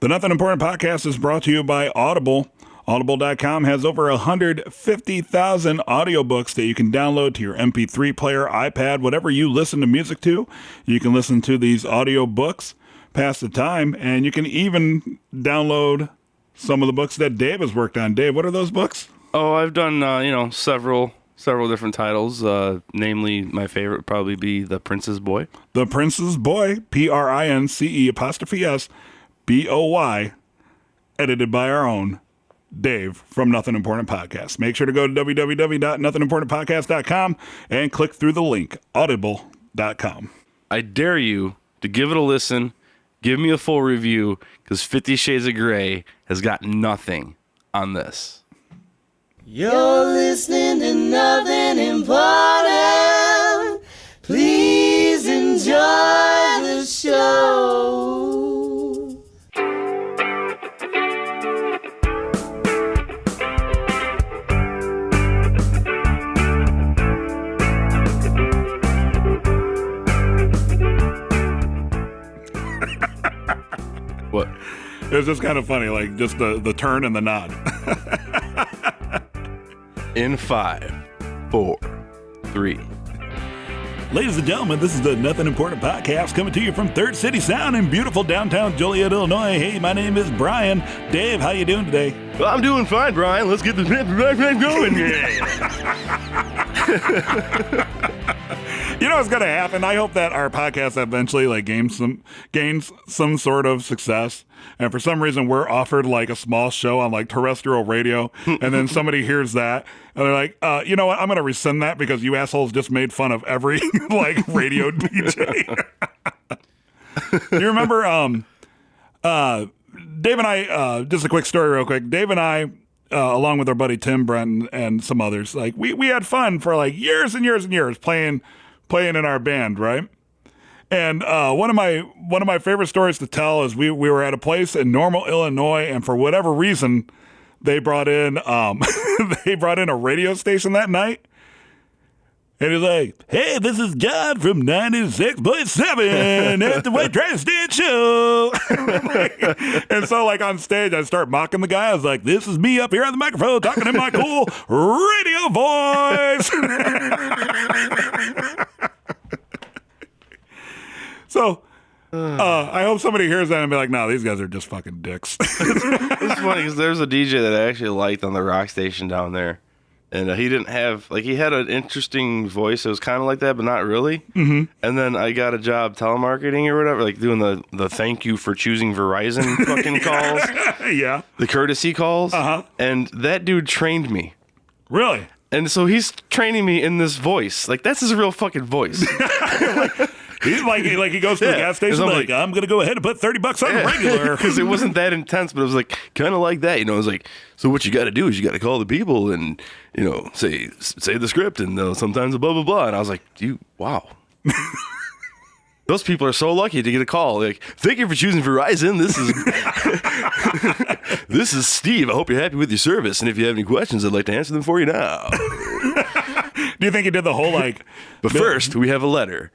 The Nothing Important podcast is brought to you by Audible. Audible.com has over 150,000 audiobooks that you can download to your MP3 player, iPad, whatever you listen to music to. You can listen to these audiobooks, pass the time, and you can even download some of the books that Dave has worked on. Dave, what are those books? Oh, I've done, several different titles. Namely, my favorite would probably be The Prince's Boy. The Prince's Boy, PRINCE''SBOY, edited by our own Dave from Nothing Important Podcast. Make sure to go to www.nothingimportantpodcast.com and click through the link, audible.com. I dare you to give it a listen, give me a full review, because 50 Shades of Grey has got nothing on this. You're listening to Nothing Important. Please enjoy the show. What? It was just kind of funny, like just the turn and the nod. In 5, 4, 3. Ladies and gentlemen, this is the Nothing Important Podcast coming to you from Third City Sound in beautiful downtown Joliet, Illinois. Hey, my name is Brian. Dave, how you doing today? Well, I'm doing fine, Brian. Let's get this going. You know what's going to happen? I hope that our podcast eventually gains some sort of success. And for some reason, we're offered like a small show on like terrestrial radio. And then somebody hears that and they're like, you know what? I'm going to rescind that because you assholes just made fun of every like radio DJ. You remember Dave and I, just a quick story real quick. Dave and I, along with our buddy Tim Brent and some others, like we had fun for like years and years and years playing in our band, right? And one of my favorite stories to tell is we were at a place in Normal, Illinois, and for whatever reason, they brought in a radio station that night. And he's like, "Hey, this is John from 96.7 at the White Trash Stand Show." And so, like, on stage, I start mocking the guy. I was like, "This is me up here on the microphone talking in my cool radio voice." So, I hope somebody hears that and be like, "No, these guys are just fucking dicks." It's funny because there's a DJ that I actually liked on the rock station down there. And he didn't have, he had an interesting voice. It was kind of like that, but not really. Mm-hmm. And then I got a job telemarketing or whatever, like doing the thank you for choosing Verizon fucking calls. Yeah. The courtesy calls. Uh-huh. And that dude trained me. Really? And so he's training me in this voice. Like, that's his real fucking voice. He's like he goes to the gas station, like, I'm going to go ahead and put $30 on the regular. Because it wasn't that intense, but it was like kind of like that. It was like, so what you got to do is you got to call the people and, say the script and sometimes blah, blah, blah. And I was like, dude, wow. Those people are so lucky to get a call. Like, thank you for choosing Verizon. This is Steve. I hope you're happy with your service. And if you have any questions, I'd like to answer them for you now. Do you think he did the whole But first, we have a letter.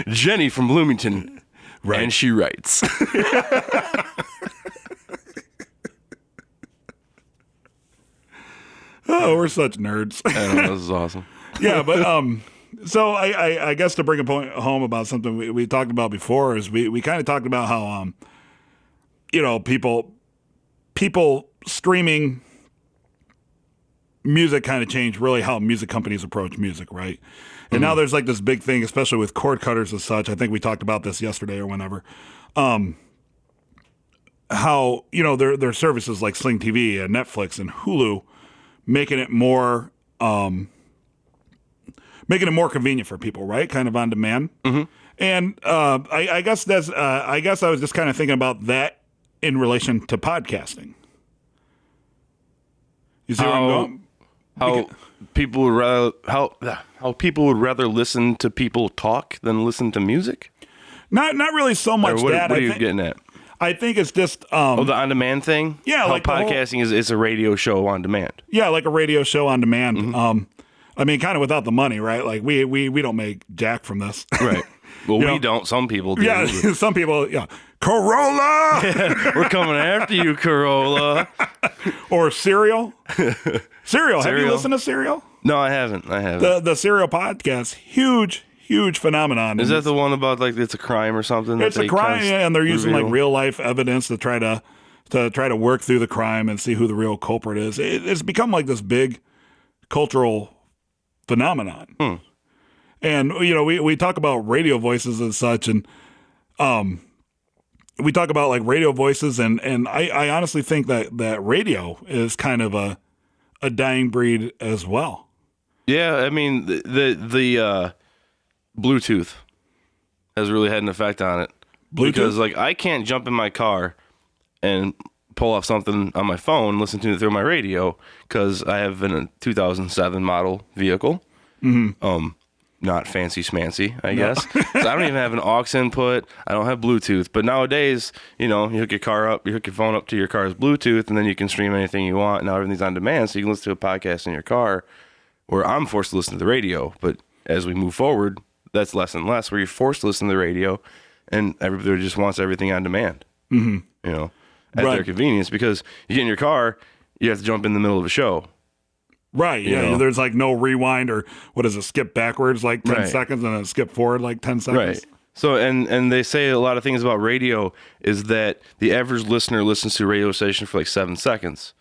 Jenny from Bloomington. Right. And she writes. Oh, we're such nerds. I know, this is awesome. Yeah, but so I guess to bring a point home about something we talked about before is we kind of talked about how people streaming music kind of changed really how music companies approach music, right? And now there's like this big thing, especially with cord cutters and such. I think we talked about this yesterday or whenever. How their services like Sling TV and Netflix and Hulu making it more convenient for people, right? Kind of on demand. Mm-hmm. And I guess I was just kind of thinking about that in relation to podcasting. You see where I'm going? How people would rather listen to people talk than listen to music? Not really so much what, that. What are you getting at? I think it's just the on-demand thing. Yeah, how like podcasting is a radio show on demand. Yeah, like a radio show on demand. Mm-hmm. I mean, kind of without the money, right? Like we don't make jack from this, right? Well, You we know? don't. Some people do. Yeah, some people, yeah, Corolla We're coming after you, Corolla. or Serial. Serial. Have you Serial. listened to Serial? No, I haven't. The Serial podcast, huge phenomenon. Is And that the one about like it's a crime or something? that it's a they crime, kinda and they're using like reveal? real life evidence to try to work through the crime and see who the real culprit is. It's become like this big cultural phenomenon. And we talk about radio voices and such, and we talk about like radio voices, and I honestly think that radio is kind of a dying breed as well. Yeah, I mean the Bluetooth has really had an effect on it. Bluetooth? Because like I can't jump in my car and pull off something on my phone, listen to it through my radio, because I have a 2007 model vehicle. Not fancy schmancy, I guess. So I don't even have an aux input. I don't have Bluetooth. But nowadays, you hook your car up, you hook your phone up to your car's Bluetooth, and then you can stream anything you want. Now everything's on demand, so you can listen to a podcast in your car. Where I'm forced to listen to the radio, but as we move forward, that's less and less. Where you're forced to listen to the radio, and everybody just wants everything on demand. At their convenience, because you get in your car, you have to jump in the middle of a show. Right. Yeah. know? There's like no rewind or what is it? Skip backwards like 10 Right. seconds and then skip forward like 10 seconds. Right. So, and they say a lot of things about radio is that the average listener listens to a radio station for like 7 seconds.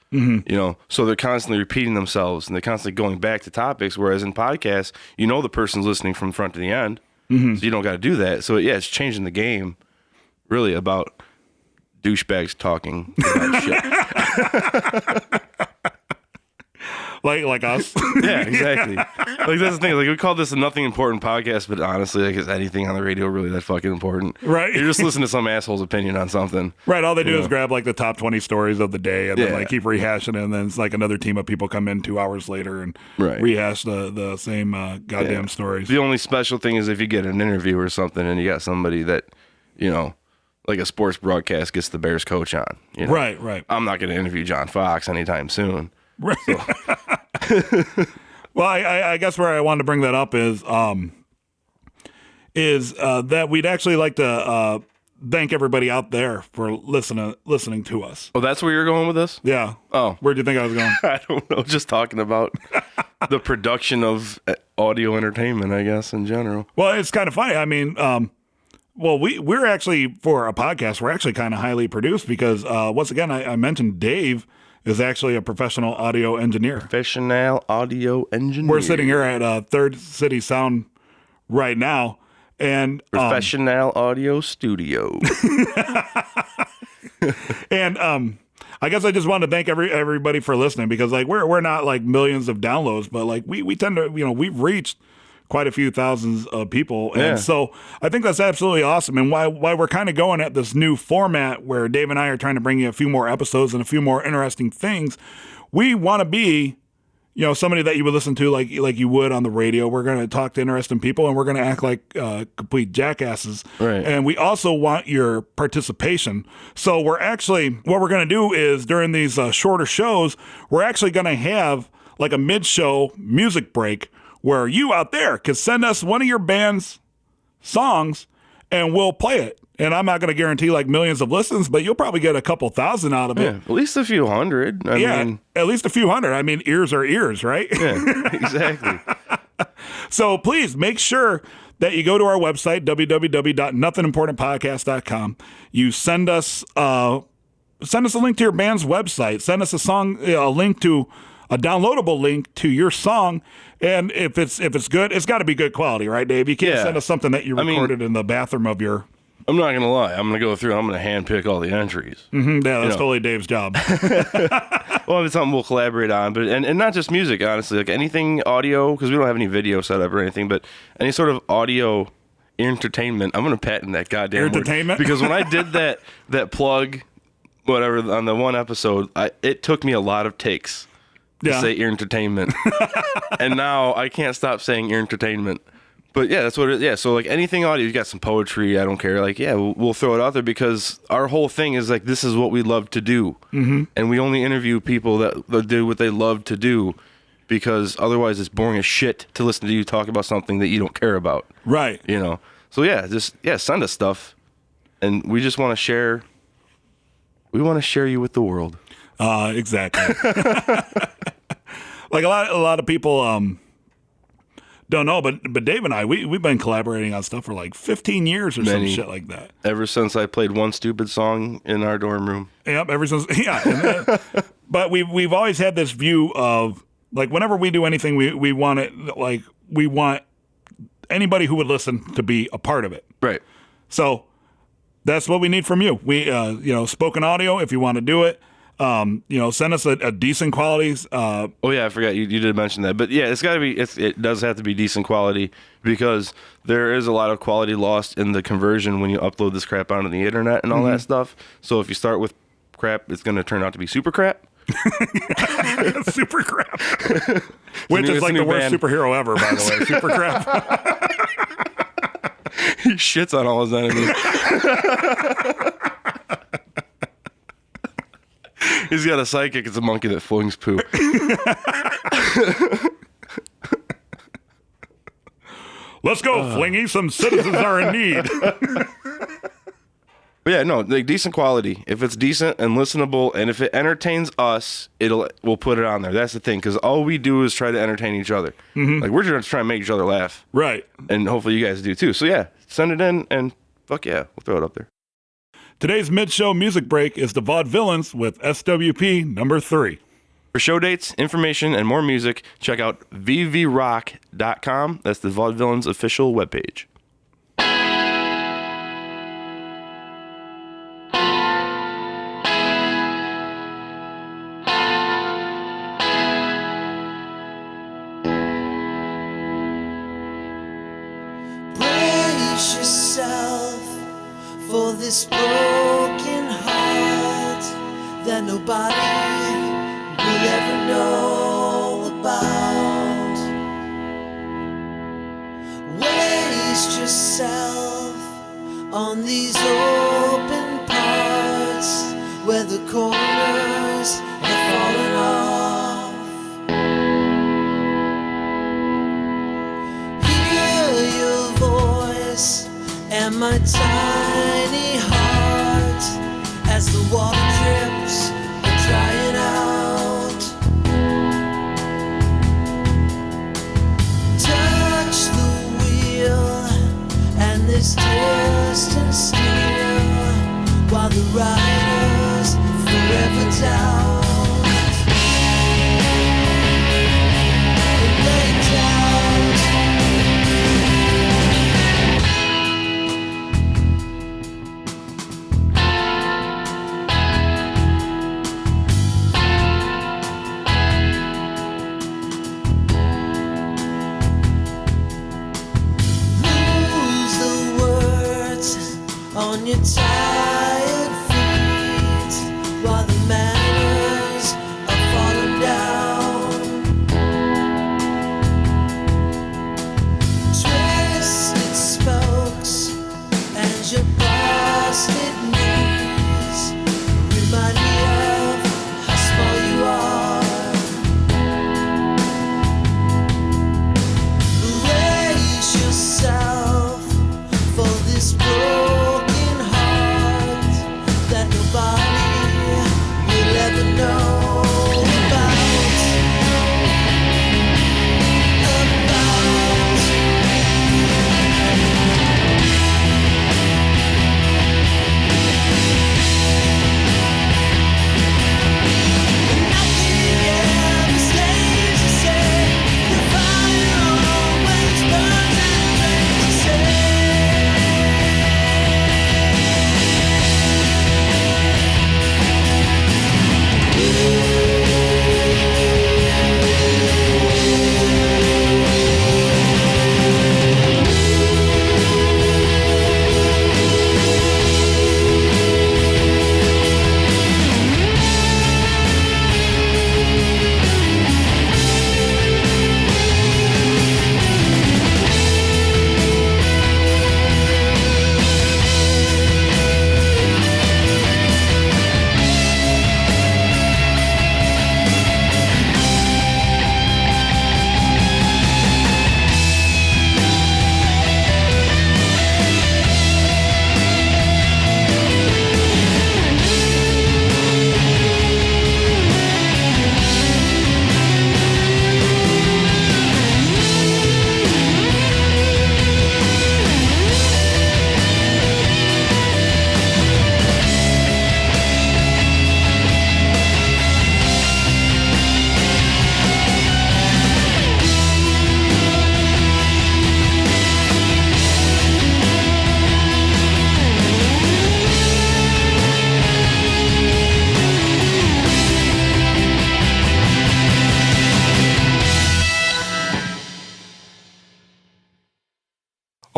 So they're constantly repeating themselves and they're constantly going back to topics. Whereas in podcasts, the person's listening from front to the end, so you don't got to do that. So yeah, it's changing the game, really, about douchebags talking about shit. Like us. Yeah, exactly. Like that's the thing. Like we call this a nothing important podcast, but honestly, like is anything on the radio really that fucking important? Right. You're just listening to some asshole's opinion on something. Right. All they do is grab like the top 20 stories of the day and then Yeah. like keep rehashing it. And then it's like another team of people come in 2 hours later and Right. rehash the same goddamn stories. The only special thing is if you get an interview or something and you got somebody that, like a sports broadcast gets the Bears coach on. Right. Right. I'm not going to interview John Fox anytime soon. Right. Well, I guess where I wanted to bring that up is that we'd actually like to thank everybody out there for listening to us. Oh, that's where you're going with this? Yeah. Oh. Where'd you think I was going? I don't know. Just talking about the production of audio entertainment, I guess, in general. Well, it's kind of funny. I mean, we're actually, for a podcast, we're actually kind of highly produced because, once again, I mentioned Dave is actually a professional audio engineer. Professional audio engineer. We're sitting here at Third City Sound right now. And Professional audio studio. and I guess I just wanted to thank everybody for listening because like we're not like millions of downloads, but like we tend to we've reached quite a few thousands of people, and Yeah. so I think that's absolutely awesome. And why we're kind of going at this new format where Dave and I are trying to bring you a few more episodes and a few more interesting things. We want to be somebody that you would listen to like you would on the radio. We're going to talk to interesting people, and we're going to act like complete jackasses. Right. And we also want your participation. So what we're going to do is during these shorter shows, we're actually going to have like a mid-show music break where you out there can send us one of your band's songs, and we'll play it. And I'm not going to guarantee like millions of listens, but you'll probably get a couple thousand out of it. Yeah, at least a few hundred. I mean, At least a few hundred. I mean, ears are ears, right? yeah, exactly. So please make sure that you go to our website, www.nothingimportantpodcast.com. You send us a link to your band's website. Send us a link to a downloadable link to your song. And if it's good, it's got to be good quality, right, Dave? You can't Yeah. send us something that you recorded in the bathroom of your. I'm not gonna lie. I'm gonna go through. I'm gonna handpick all the entries. Yeah, that's totally Dave's job. Well, it's something we'll collaborate on, but and not just music, honestly. Like anything audio, because we don't have any video set up or anything, but any sort of audio entertainment. I'm gonna patent that goddamn word. Entertainment? Because when I did that plug, whatever on the one episode, it took me a lot of takes to Yeah. say entertainment, and now I can't stop saying entertainment. But yeah, that's what it is. Yeah, so like anything audio, you got some poetry, I don't care. Like, yeah, we'll throw it out there because our whole thing is like, this is what we love to do. Mm-hmm. And we only interview people that do what they love to do because otherwise it's boring as shit to listen to you talk about something that you don't care about. Right. So yeah, send us stuff, and we just want to share. We want to share you with the world. Exactly. Like a lot of people don't know, but Dave and I, we've been collaborating on stuff for like 15 years or some shit like that. Ever since I played one stupid song in our dorm room. Yep, ever since, yeah. But we've always had this view of, like, whenever we do anything, we want it, like, we want anybody who would listen to be a part of it. Right. So that's what we need from you. We, spoken audio, if you want to do it, send us a decent quality. Oh yeah, I forgot you did mention that, but yeah, it does have to be decent quality, because there is a lot of quality lost in the conversion when you upload this crap onto the internet and all that stuff. So if you start with crap, it's going to turn out to be super crap. Super crap. Which is like the worst superhero ever, by the way. Super crap. He shits on all his enemies. He's got a sidekick. It's a monkey that flings poo. Let's go, Flingy. Some citizens are in need. But yeah, no, like decent quality. If it's decent and listenable, and if it entertains us, we'll put it on there. That's the thing, because all we do is try to entertain each other. Like, we're just trying to make each other laugh. Right. And hopefully you guys do too. So yeah, send it in, and fuck yeah, we'll throw it up there. Today's mid-show music break is the Vaudevillains with SWP number 3. For show dates, information, and more music, check out vvrock.com. That's the Vaudevillains official webpage. Brace yourself for this broken heart that nobody will ever know about. Waste yourself on these open parts where the corners have fallen off. Hear your voice and my tiny heart as the water drips and drying out. Touch the wheel and this distant steer while the riders forever doubt. And they doubt. Lose the words on your tired feet while the manners are falling down. Twisted spokes and your busted knees remind me of how small you are. Brace yourself for this broken heart that nobody will ever know about.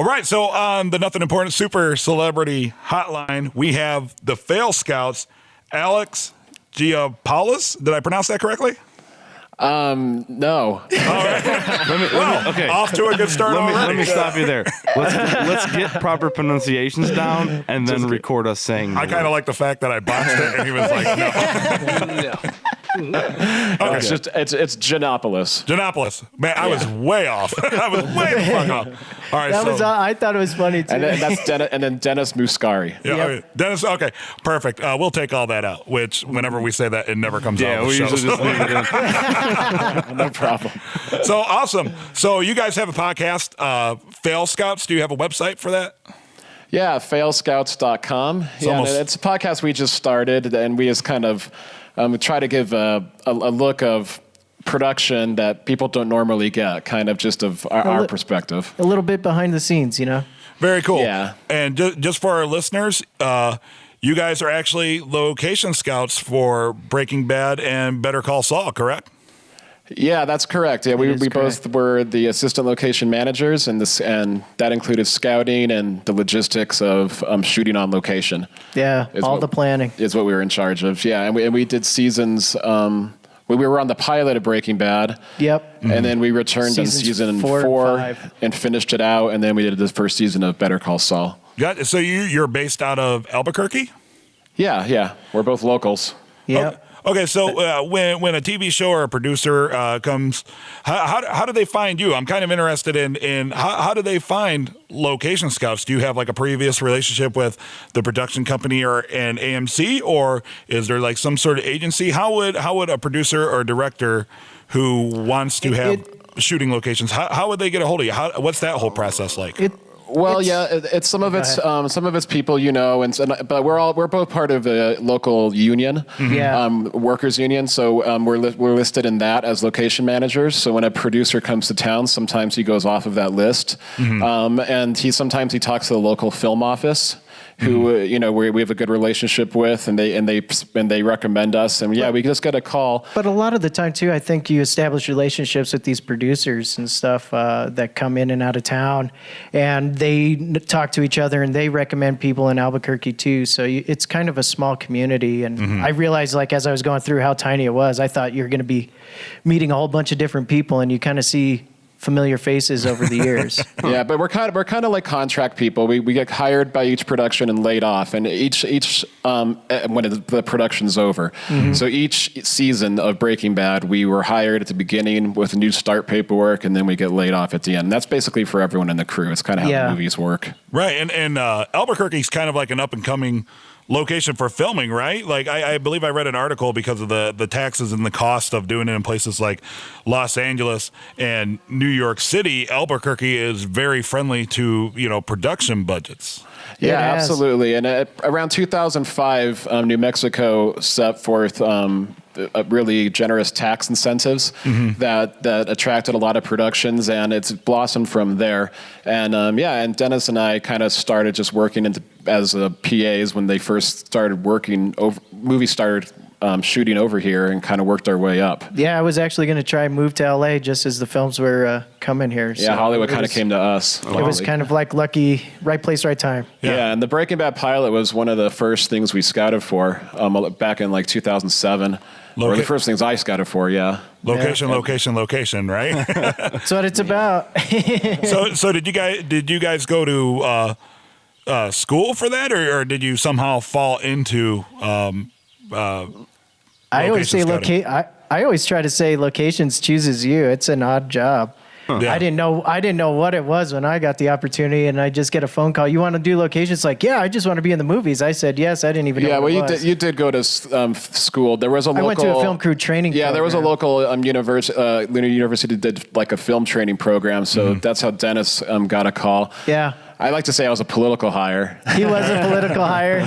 right, so on the Nothing Important Super Celebrity Hotline, we have the Fail Scouts, Alex Giapoulos. Did I pronounce that correctly? No. Okay. Off to a good start Let already. me stop you there. Let's get proper pronunciations down and then record us saying. I kind of like the fact that I botched it, and he was like, no. It's just it's Giannopoulos. Giannopoulos. Man, I was way off. I was way the fuck off. All right, That so. was. I thought it was funny too. And then Dennis Muscari. Yeah, Yep. okay. Dennis, okay, perfect. We'll take all that out, which whenever we say that, it never comes out. Yeah, on the we show. usually just leave it in. No problem. So awesome. So you guys have a podcast, Fail Scouts. Do you have a website for that? Yeah, failscouts.com. Yeah, and almost- it's a podcast we just started, and we just kind of try to give a look of production that people don't normally get, kind of just of our perspective. a little bit behind the scenes, you know. Very cool. Yeah. And just for our listeners, you guys are actually location scouts for Breaking Bad and Better Call Saul, correct? Yeah, that's correct. Yeah, we is both correct. were the assistant location managers, and that included scouting and the logistics of shooting on location. Yeah, Is all what- the planning. Is what we were in charge of. Yeah, and we did seasons. We were on the pilot of Breaking Bad. Yep. And then we returned in Seasons season 4 and 4 5. and finished it out, and then we did the first season of Better Call Saul. So you're based out of Albuquerque? Yeah, we're both locals. Yep. Okay, so when a TV show or a producer comes, how do they find you? I'm kind of interested in how do they find location scouts? Do you have like a previous relationship with the production company or an AMC, or is there like some sort of agency? How would a producer or director who wants to have shooting locations, how would they get a hold of you? What's that whole process like? Well, it's some of it's people you know, but we're both part of a local union, Yeah. workers union. So we're listed in that as location managers. So when a producer comes to town, sometimes he goes off of that list, and sometimes he talks to the local film office, who we have a good relationship with, and they recommend us, and we just get a call. But a lot of the time too, I think you establish relationships with these producers and stuff that come in and out of town, and they talk to each other and they recommend people in Albuquerque too. So it's kind of a small community. And I realized, like as I was going through how tiny it was, I thought you're going to be meeting a whole bunch of different people, and you kind of see familiar faces over the years. Yeah, but we're kind of like contract people. We get hired by each production and laid off, and each when the production's over. So each season of Breaking Bad, we were hired at the beginning with new start paperwork, and then we get laid off at the end. That's basically for everyone in the crew. It's kind of how Yeah. the movies work. Right, and Albuquerque's kind of like an up and coming location for filming, right? Like I believe I read an article because of the taxes and the cost of doing it in places like Los Angeles and New York City. Albuquerque is very friendly to production budgets. Yeah, It has. absolutely. And around 2005, New Mexico set forth really generous tax incentives that attracted a lot of productions, and it's blossomed from there. And and Dennis and I kind of started just working as PAs when they first started working. Movies started shooting over here, and kind of worked our way up. Yeah, I was actually going to try and move to LA just as the films were coming here. Yeah, Hollywood kind of came to us. It was kind of like lucky, right place, right time. Yeah, and the Breaking Bad pilot was one of the first things we scouted for back in like 2007. Or the first things I scouted for, yeah. Location, right? That's what it's about. So did you guys go to school for that, or did you somehow fall into? I always say Location scouting. I always try to say locations chooses you. It's an odd job. Yeah. I didn't know what it was when I got the opportunity, and I just get a phone call. You want to do locations? Like, yeah, I just want to be in the movies. I said yes. I didn't even know. Yeah, what well, it was. you did go to school. There was a I local. went to a film crew training. Yeah, there was a program. local university. Lunar University did like a film training program, so that's how Dennis got a call. Yeah, I like to say I was a political hire. he was a political hire.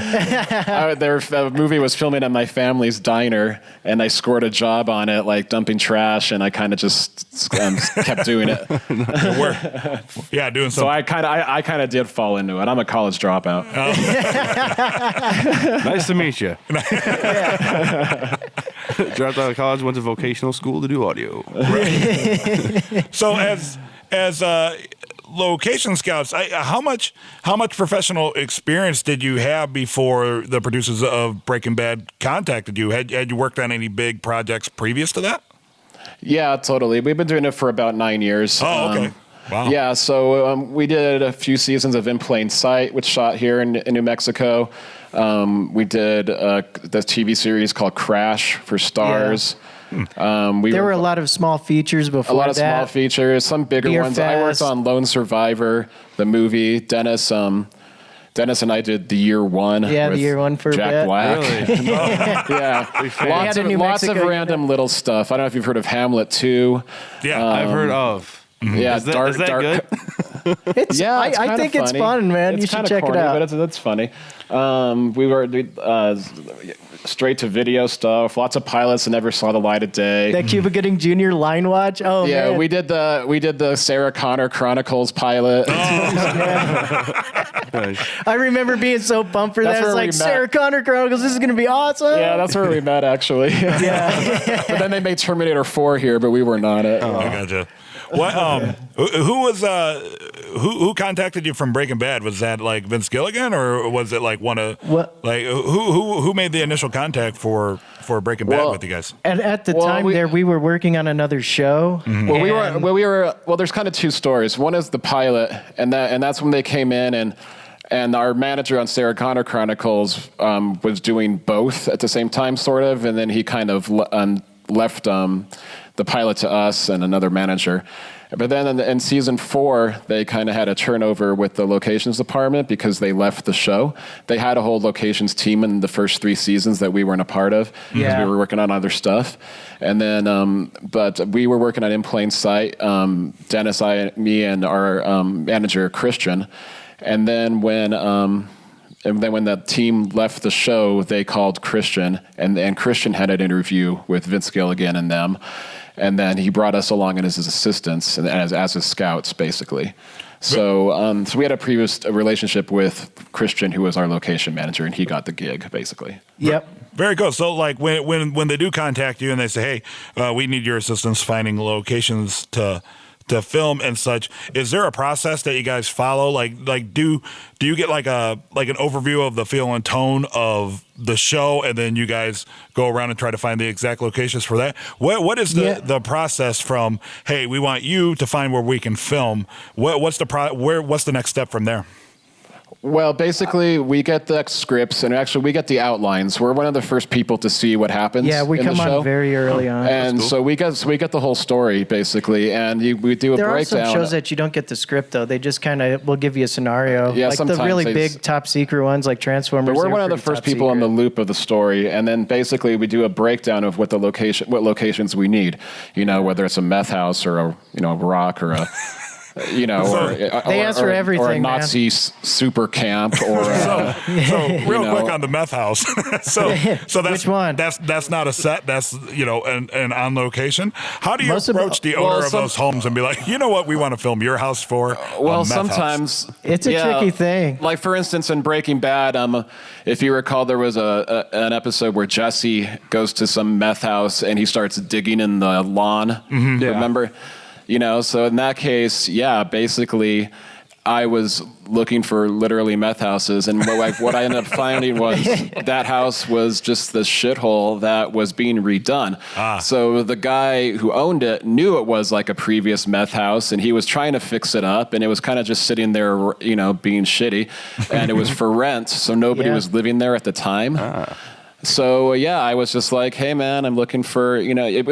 The movie was filming at my family's diner, and I scored a job on it, like dumping trash, and I kind of just kept doing it. Yeah, doing So something. I kind of did fall into it. I'm a college dropout. Nice to meet you. Dropped out of college, went to vocational school to do audio. So as location scouts, how much professional experience did you have before the producers of Breaking Bad contacted you? Had you worked on any big projects previous to that? Yeah, totally. We've been doing it for about 9 years. Oh, okay. Wow. Yeah, so we did a few seasons of In Plain Sight, which shot here in New Mexico. We did the TV series called Crash for Starz. There were a lot of small features before that. A lot of small features, some bigger Beer ones. I worked Fest. on Lone Survivor, the movie. Dennis and I did the year one. Yeah, the with year one for a Jack bit. Black. Really? Yeah, had a New lots of Mexico random little stuff. I don't know if you've heard of Hamlet 2. Yeah. I've heard of. Yeah, Is that good? It's, Yeah, it's I kinda think it's funny. fun, man. It's You should kinda check corny, it out. But it's funny. We were straight to video stuff. Lots of pilots that never saw the light of day. That Cuba Gooding Jr. line watch. Oh Yeah, man, we did the Sarah Connor Chronicles pilot. I remember being so pumped for That's that. It's where we like met. Sarah Connor Chronicles. This is gonna be awesome. Yeah, that's where we met actually. Yeah. But then they made Terminator 4 here, but we were not it. I gotcha. What? Who was who contacted you from Breaking Bad? Was that like Vince Gilligan, or was it like one of What- like who made the initial contact for Breaking Bad Well, with you guys? At the Well, time we were working on another show. Well, there's kind of two stories. One is the pilot, and that's when they came in and our manager on Sarah Connor Chronicles was doing both at the same time, sort of, and then he kind of left the pilot to us and another manager. But then in season 4, they kind of had a turnover with the locations department because they left the show. They had a whole locations team in the first 3 seasons that we weren't a part of because Yeah. we were working on other stuff. And then, but we were working on In Plain Sight, Dennis, me, and our manager, Christian. And then when the team left the show, they called Christian, and Christian had an interview with Vince Gilligan and them. And then he brought us along as his assistants and as his scouts, basically. So we had a previous relationship with Christian, who was our location manager, and he got the gig, basically. Yep. Very cool. So like when they do contact you and they say, hey, we need your assistance finding locations to film and such, is there a process that you guys follow? Like do you get like an overview of the feel and tone of the show, and then you guys go around and try to find the exact locations for that? What is the process from, hey, we want you to find where we can film? What's the next step from there? Well, basically, we get the scripts, and actually, we get the outlines. We're one of the first people to see what happens. Yeah, we in the come show. on very early on. And so we get the whole story basically, and we do a There are breakdown. some shows that you don't get the script though. They just kind of will give you a scenario. Yeah, like the sometimes really they big top secret ones like Transformers. But we're they're one of the pretty first top people on the secret. loop of the story, and then basically we do a breakdown of what locations we need. You know, whether it's a meth house or a rock or a. They answer or a everything, Nazi super camp, or So real quick on the meth house. so that's Which one? That's not a set. That's an on location. How do you Most of- approach the owner of those homes and be like, you know what, we want to film your house for? a well, meth house? sometimes It's a tricky thing. Like for instance, in Breaking Bad, if you recall, there was an episode where Jesse goes to some meth house and he starts digging in the lawn. Mm-hmm. Yeah. Remember? So in that case, basically, I was looking for literally meth houses, and what I ended up finding was that house was just the shithole that was being redone. So the guy who owned it knew it was like a previous meth house, and he was trying to fix it up, and it was kind of just sitting there, being shitty, and it was for rent, so nobody Yeah. was living there at the time. So I was just like, hey man, I'm looking for,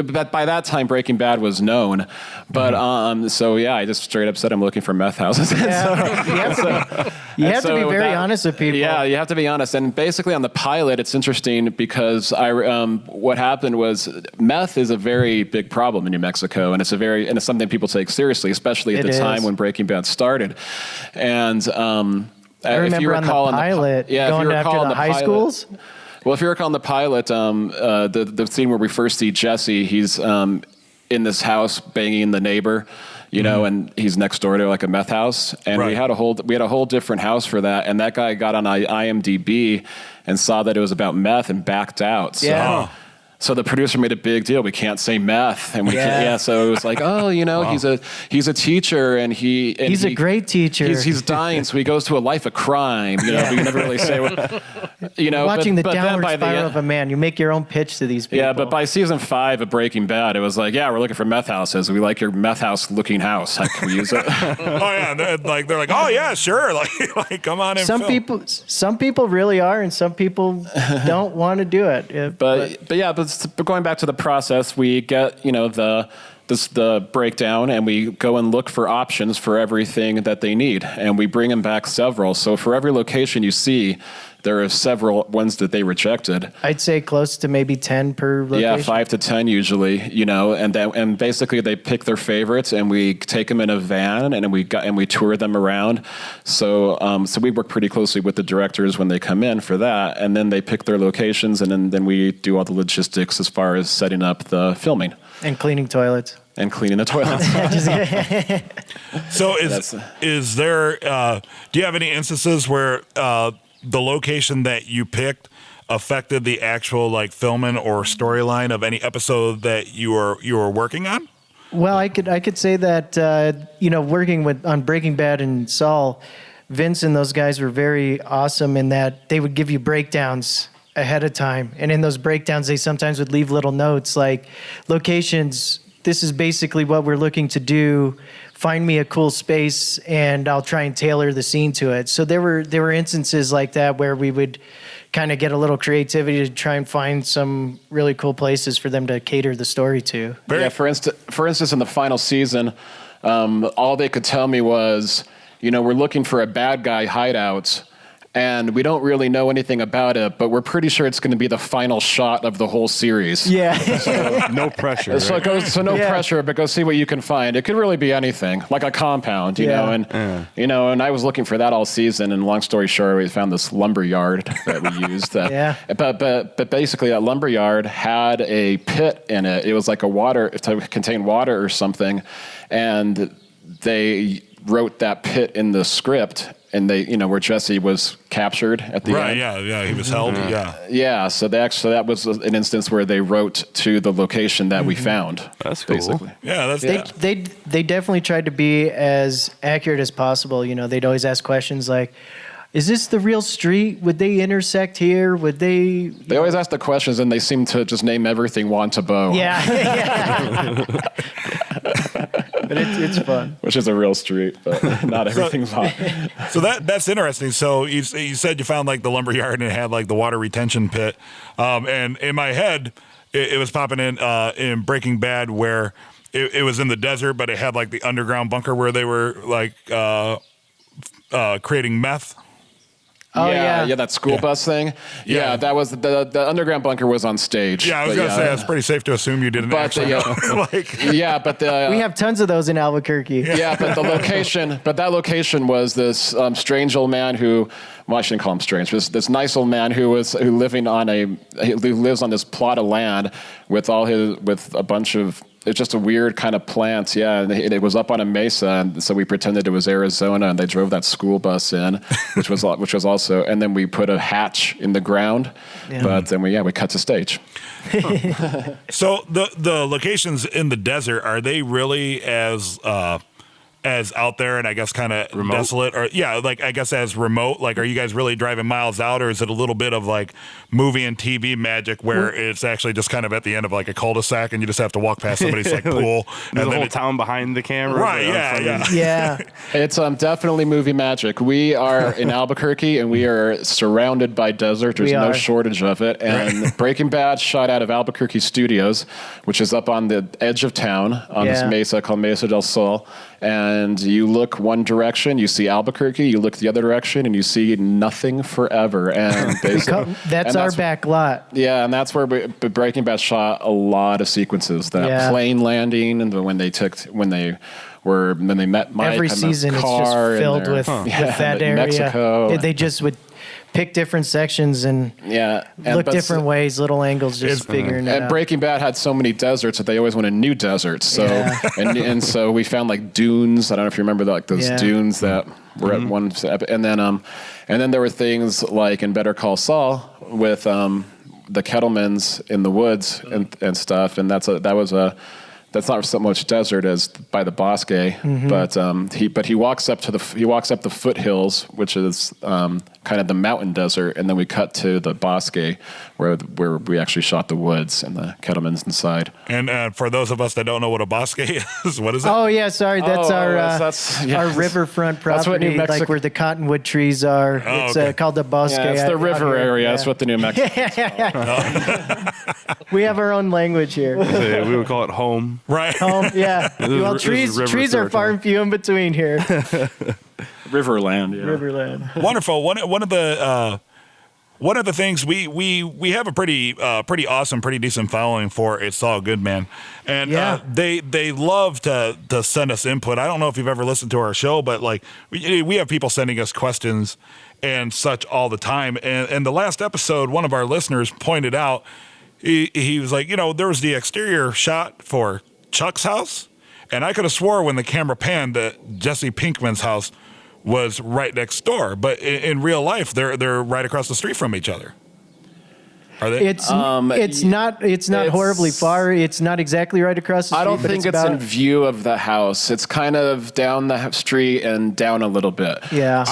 but by that time Breaking Bad was known, but I just straight up said I'm looking for meth houses. You have to be very honest with people. Yeah, you have to be honest. And basically on the pilot, it's interesting because what happened was meth is a very big problem in New Mexico, and it's something people take seriously, especially at It the time is. when Breaking Bad started. And I remember on the pilot going after the high schools. Well, if you recall in the pilot, the scene where we first see Jesse, he's in this house banging the neighbor, and he's next door to like a meth house, and Right. we had a whole different house for that, and that guy got on IMDb and saw that it was about meth and backed out. So, Yeah. So the producer made a big deal. We can't say meth, and we can't. Yeah, so it was like, oh, he's a teacher, and he's a great teacher. He's dying, so he goes to a life of crime. But you never really say what. Watching the but then downward by the spiral end- of a man, you make your own pitch to these people. Yeah, but by season 5 of Breaking Bad, it was like, yeah, we're looking for meth houses. We like your meth house looking house. Can we use it? Oh yeah, they're like, oh yeah, sure, like come on in. Some people really are, and some people don't want to do it. But going back to the process, we get the breakdown, and we go and look for options for everything that they need, and we bring them back several. So for every location you see, there are several ones that they rejected. I'd say close to maybe 10 per location. Yeah, 5 to 10 usually, and basically they pick their favorites, and we take them in a van, and we tour them around. So we work pretty closely with the directors when they come in for that, and then they pick their locations, and then we do all the logistics as far as setting up the filming. And cleaning toilets. And cleaning the toilets. So is there? Do you have any instances where the location that you picked affected the actual like filming or storyline of any episode that you were working on? Well, I could say that working on Breaking Bad and Saul, Vince and those guys were very awesome in that they would give you breakdowns ahead of time, and in those breakdowns they sometimes would leave little notes like locations. This is basically what we're looking to do. Find me a cool space, and I'll try and tailor the scene to it. So there were instances like that where we would kind of get a little creativity to try and find some really cool places for them to cater the story to. Yeah, for instance, in the final season, all they could tell me was, we're looking for a bad guy hideout, and we don't really know anything about it, but we're pretty sure it's going to be the final shot of the whole series. Yeah. No pressure. So pressure, but go see what you can find. It could really be anything, like a compound, and I was looking for that all season. And long story short, we found this lumber yard that we used. But basically, that lumber yard had a pit in it. It was like to contain water or something, and they wrote that pit in the script. And they, where Jesse was captured at the end. Right, yeah, he was held, Yeah, so that was an instance where they wrote to the location that we found. That's cool. Basically. Yeah, that's They definitely tried to be as accurate as possible. They'd always ask questions like, is this the real street? Would they intersect here? Would they? They always ask the questions, and they seem to just name everything Wantabo. Yeah. But it's fun. Which is a real street, but not everything's hot. So that's interesting. So you said you found like the lumberyard and it had like the water retention pit, and in my head, it was popping in Breaking Bad where it was in the desert, but it had like the underground bunker where they were like creating meth. Oh, yeah. That school bus thing. Yeah, that was the underground bunker was on stage. Yeah, I was gonna say it's pretty safe to assume you didn't actually know. We have tons of those in Albuquerque. But that location was this strange old man who, well, I shouldn't call him strange. This nice old man who lives on this plot of land with a bunch of. It's just a weird kind of plant, and it was up on a mesa, and so we pretended it was Arizona, and they drove that school bus in, which was also, and then we put a hatch in the ground, but then we cut to stage. So the locations in the desert, are they really as out there and I guess kind of desolate, or I guess as remote? Like, are you guys really driving miles out, or is it a little bit of like movie and TV magic where it's actually just kind of at the end of like a cul-de-sac and you just have to walk past somebody's like pool and the whole town behind the camera? Right? Yeah. It's definitely movie magic. We are in Albuquerque and we are surrounded by desert. There's no shortage of it. And Breaking Bad shot out of Albuquerque Studios, which is up on the edge of town on this mesa called Mesa del Sol. And you look one direction, you see Albuquerque. You look the other direction, and you see nothing forever. And that's our back lot. Yeah, and that's where Breaking Bad shot a lot of sequences. That plane landing, and when they met Mike. Every season, it's just filled with that area. Mexico. They just would pick different sections and look different ways, little angles, just figuring it out. And Breaking Bad had so many deserts that they always wanted new deserts. So and so we found like dunes. I don't know if you remember those dunes that were at one. And then there were things like in Better Call Saul with the Kettlemans in the woods and stuff, and that's not so much desert as by the Bosque, but he walks up the foothills, which is kind of the mountain desert, and then we cut to the Bosque where we actually shot the woods and the Kettlemans inside. And for those of us that don't know what a bosque is, what is it? Oh yeah, sorry, that's yeah. our riverfront property, That's what New Mexico- like where the cottonwood trees are. Oh, It's okay. called the Bosque. Yeah, it's the out river here. area. Yeah. That's what the New Mexico. We have our own language here. We would call it home. Right. Yeah. is- Well, this is trees river trees are far territory. and few in between here. Riverland. Yeah. Riverland. Wonderful. One of the things we have a pretty awesome, pretty decent following for It's All Good, Man, and Yeah. they love to send us input. I don't know if you've ever listened to our show, but like we have people sending us questions and such all the time. And the last episode, one of our listeners pointed out, he was like, there was the exterior shot for Chuck's house, and I could have swore when the camera panned that Jesse Pinkman's house was right next door, but in real life, they're right across the street from each other. Are they? It's not horribly far. It's not exactly right across the street. I don't but think it's about, in view of the house. It's kind of down the street and down a little bit. Yeah.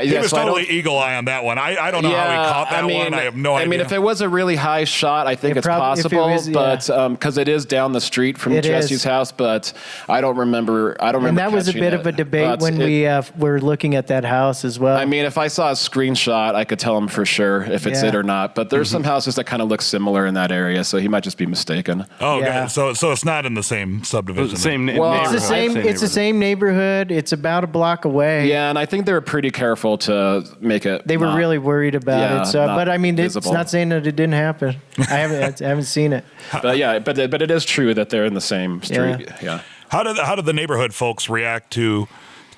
He was totally eagle eye on that one. I don't know how he caught that one. I have no idea. I mean, if it was a really high shot, I think It it's prob- if it possible, was, yeah. but because it is down the street from It Jesse's is. house, but I don't remember. And that was a catching bit it. of a debate But when we were looking at that house as well. I mean, if I saw a screenshot, I could tell him for sure if it's Yeah. it or not. But there's some houses that kind of look similar in that area, so he might just be mistaken. oh, okay. Yeah. So it's not in the same subdivision. Same Well, neighborhood. it's the same. It's the same neighborhood. It's about a block away. Yeah, and I think they were pretty careful to make it. They were not- really worried about Yeah, it. So, not but I mean, it's visible. not saying that it didn't happen. I haven't seen it. But yeah, but it is true that they're in the same street. Yeah. How did the neighborhood folks react to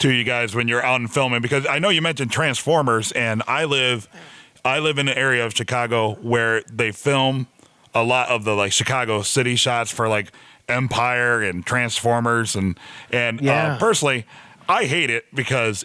you guys when you're out and filming? Because I know you mentioned Transformers, and I live in an area of Chicago where they film a lot of the like Chicago city shots for like Empire and Transformers, and Yeah. personally, I hate it because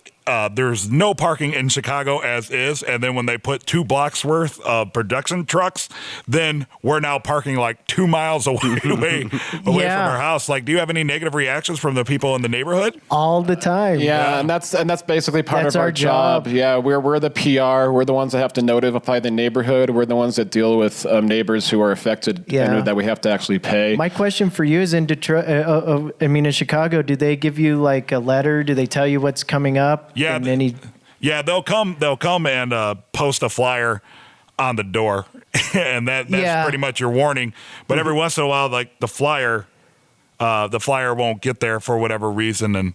there's no parking in Chicago as is, and then when they put 2 blocks worth of production trucks, then we're now parking like 2 miles away from Yeah. our house. Like, do you have any negative reactions from the people in the neighborhood? All the time. Yeah, and that's basically part That's of our our job. job. Yeah, we're the PR. We're the ones that have to notify the neighborhood. We're the ones that deal with neighbors who are affected Yeah. and that we have to actually pay. My question for you is in Detroit. In Chicago, do they give you like a letter? Do they tell you what's coming up? Yeah, And any. Yeah, they'll come and post a flyer on the door, and that's Yeah. pretty much your warning. But every once in a while, like the flyer won't get there for whatever reason, and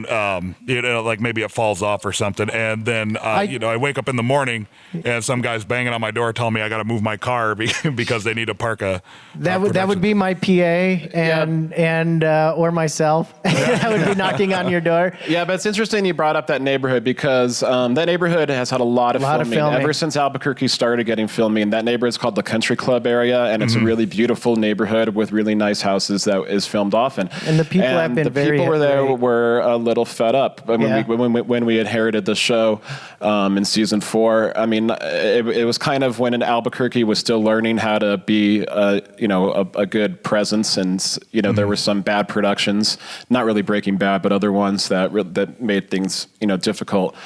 like maybe it falls off or something, and then I wake up in the morning and some guy's banging on my door telling me I got to move my car because they need to park a. That would be my PA and or myself. That would be knocking on your door. Yeah, but it's interesting you brought up that neighborhood because that neighborhood has had a lot of filming. Ever since Albuquerque started getting filming. That neighborhood's called the Country Club area, and it's a really beautiful neighborhood with really nice houses that is filmed often. And the people have been the very people were there great. were a little fed up when Yeah. when we inherited the show in season 4. I mean, it was kind of when Albuquerque was still learning how to be a good presence, and there were some bad productions, not really Breaking Bad, but other ones that made things difficult.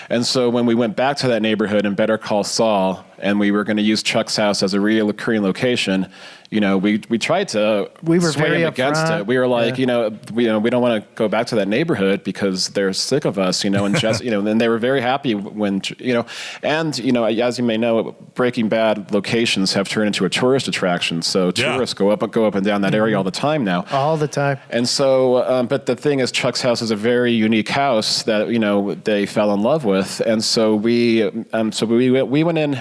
And so when we went back to that neighborhood in Better Call Saul, and we were going to use Chuck's house as a recurring location, we tried to We were sway very him against upfront. it. We were like, Yeah. we don't want to go back to that neighborhood because they're sick of us, and just, and they were very happy when, and as you may know, Breaking Bad locations have turned into a tourist attraction. So Yeah. tourists go up and down that area all the time now. All the time. And so, but the thing is, Chuck's house is a very unique house that they fell in love with, and so we went in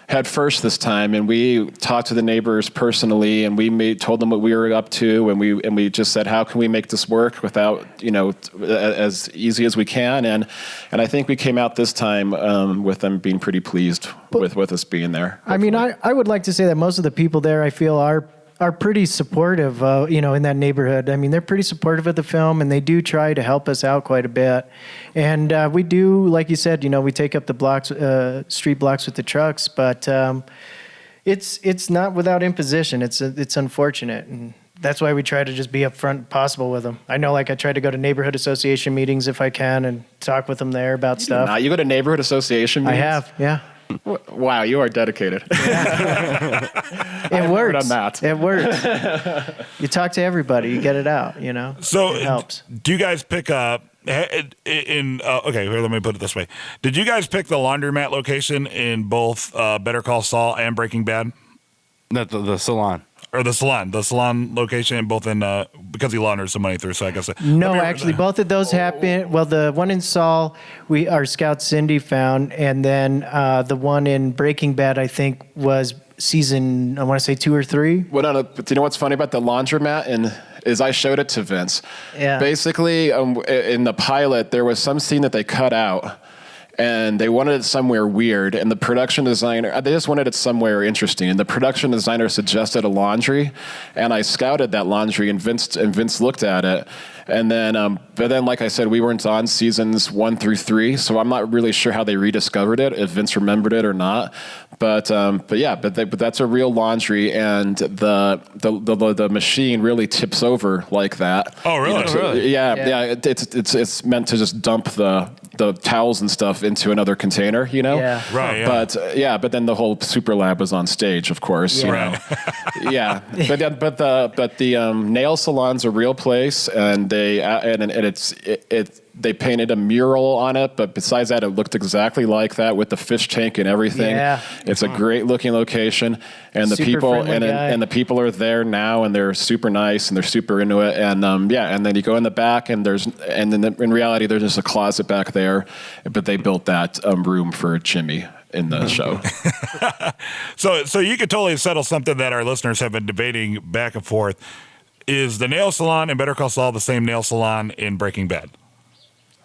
head first this time, and we talked to the neighbors personally, and we told them what we were up to, and we just said, how can we make this work without as easy as we can, and I think we came out this time with them being pretty pleased with us being there. I mean, I would like to say that most of the people there, I feel, are pretty supportive, in that neighborhood. I mean, they're pretty supportive of the film, and they do try to help us out quite a bit. And we do, like you said, we take up the blocks, street blocks with the trucks, but It's not without imposition. It's unfortunate, and that's why we try to just be upfront possible with them. I know, like I try to go to neighborhood association meetings if I can and talk with them there about stuff. You go to neighborhood association I meetings? have, yeah. Wow, you are dedicated. It works. on that. It works. You talk to everybody, you get it out. You know, So, it helps. do you guys pick up okay? Here, let me put it this way: did you guys pick the laundromat location in both Better Call Saul and Breaking Bad, Not the salon. or the salon location in both because he launders some money through? So I guess No, actually, both of those happened. Well, the one in Saul, our scout Cindy found, and then the one in Breaking Bad, I think, was season, I want to say 2 or 3. Well, no, but you know what's funny about the laundromat is I showed it to Vince. Yeah. Basically, in the pilot, there was some scene that they cut out, and they wanted it somewhere weird, and the production designer, they just wanted it somewhere interesting, and the production designer suggested a laundry, and I scouted that laundry, and Vince looked at it, and then, but then, like I said, we weren't on seasons 1 through 3, so I'm not really sure how they rediscovered it, if Vince remembered it or not, but that's a real laundry, and the machine really tips over like that. Oh, really? Yeah. It's meant to just dump the towels and stuff into another container, you know? Yeah. Right, yeah. But then the whole super lab was on stage, of course. Yeah. You know? Yeah. But the nail salon's a real place, and they painted a mural on it, but besides that, it looked exactly like that with the fish tank and everything. Yeah. It's a great looking location, and the Super people friendly guy. and the people are there now, and they're super nice and they're super into it. And and then you go in the back, and in reality, there's just a closet back there, but they built that room for Jimmy in the show. So you could totally settle something that our listeners have been debating back and forth. Is the nail salon in Better Call Saul the same nail salon in Breaking Bad?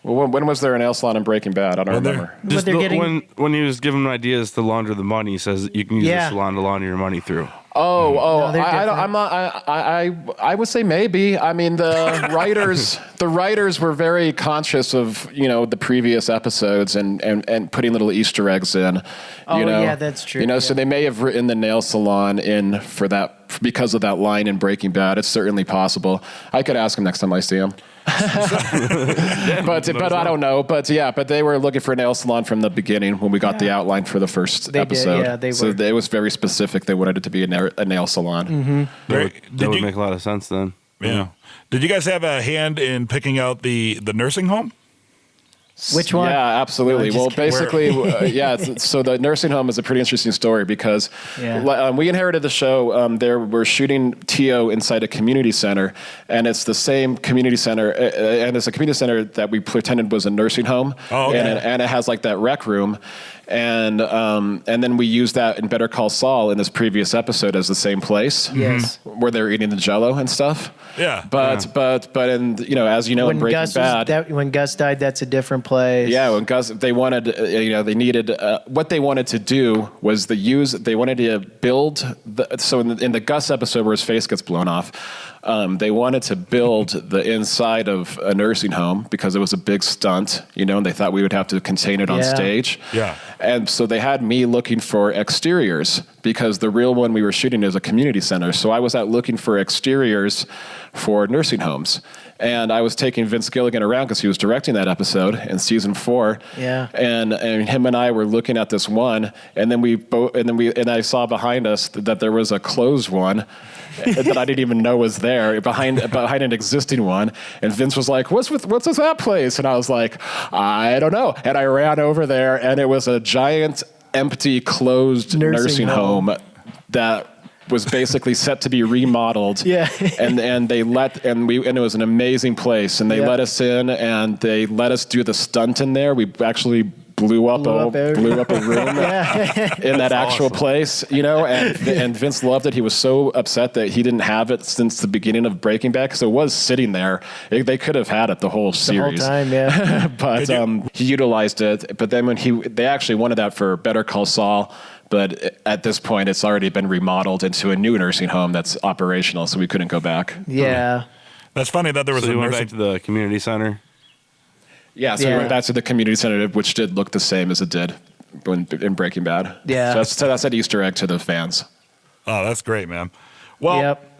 Well, when was there a nail salon in Breaking Bad? I don't remember. But they're getting- when he was giving him ideas to launder the money, he says you can use Yeah. the salon to launder your money through. No, they're I'm not. I would say maybe. I mean, the writers were very conscious of the previous episodes and putting little Easter eggs in. Oh, you know? yeah, that's true, So yeah. they may have written the nail salon in for that because of that line in Breaking Bad. It's certainly possible. I could ask him next time I see him. But I don't know. But they were looking for a nail salon from the beginning when we got the outline for the first They did, episode. yeah, they so were. it was very specific. They wanted it to be a nail salon. Mm-hmm. That would make a lot of sense then. Yeah. Did you guys have a hand in picking out the nursing home? Which one? Yeah, absolutely. No, Well, just kidding. basically, so the nursing home is a pretty interesting story because Yeah. we inherited the show. We're shooting TO inside a community center, and it's the same community center, and it's a community center that we pretended was a nursing home. Oh, okay. And it has like that rec room. And then we used that in Better Call Saul in this previous episode as the same place. Yes. Where they're eating the Jello and stuff. Yeah. But in as you know in Breaking Bad. When Gus died, that's a different place. Yeah, when Gus, they wanted, they needed, what they wanted to do was they wanted to build, so in the Gus episode where his face gets blown off, they wanted to build the inside of a nursing home because it was a big stunt, and they thought we would have to contain it on Yeah. stage. Yeah. And so they had me looking for exteriors because the real one we were shooting is a community center. So I was out looking for exteriors for nursing homes. And I was taking Vince Gilligan around because he was directing that episode in season 4. Yeah. And him and I were looking at this one, and then I saw behind us that there was a closed one that I didn't even know was there behind an existing one. And Vince was like, "What's with that place?" And I was like, "I don't know." And I ran over there, and it was a giant, empty, closed nursing home that was basically set to be remodeled. Yeah. and it was an amazing place, and they Yeah. let us in, and they let us do the stunt in there. We actually blew up a room in that actual place, and Vince loved it. He was so upset that he didn't have it since the beginning of Breaking Bad, because it was sitting there. They could have had it the whole The series. whole time, yeah. But he utilized it. But then they actually wanted that for Better Call Saul. But at this point, it's already been remodeled into a new nursing home that's operational, so we couldn't go back. Yeah. That's funny that there was So a you went nursing. back to the community center. Yeah, so we Yeah. went back to the community center, which did look the same as it did in Breaking Bad. Yeah. So that's an Easter egg to the fans. Oh, that's great, man. Well, Yep.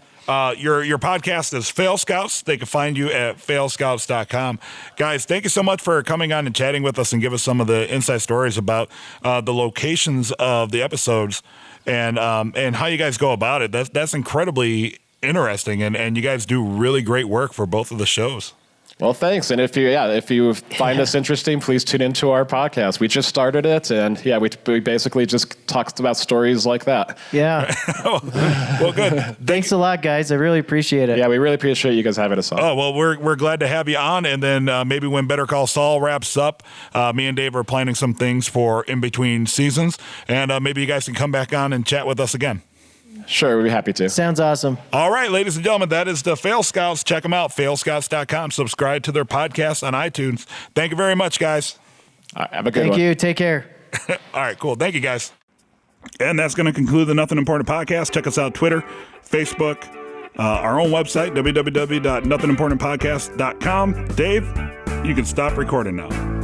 Your podcast is Fail Scouts. They can find you at failscouts.com. Guys, thank you so much for coming on and chatting with us and give us some of the inside stories about the locations of the episodes and how you guys go about it. That's incredibly interesting, and you guys do really great work for both of the shows. Well, thanks. And if you find us interesting, please tune into our podcast. We just started it, and we basically just talked about stories like that. Yeah. Well, good. Thanks a lot, guys. I really appreciate it. Yeah, we really appreciate you guys having us on. Oh, well, we're glad to have you on. And then maybe when Better Call Saul wraps up, me and Dave are planning some things for in between seasons. And maybe you guys can come back on and chat with us again. Sure, we'd be happy to. Sounds awesome. All right, ladies and gentlemen, that is the Fail Scouts. Check them out, failscouts.com. Subscribe to their podcast on iTunes. Thank you very much, guys. All right, have a good Thank one. you. Take care. All right, cool. Thank you, guys. And that's going to conclude the Nothing Important podcast. Check us out Twitter, Facebook, our own website, www.nothingimportantpodcast.com. Dave, you can stop recording now.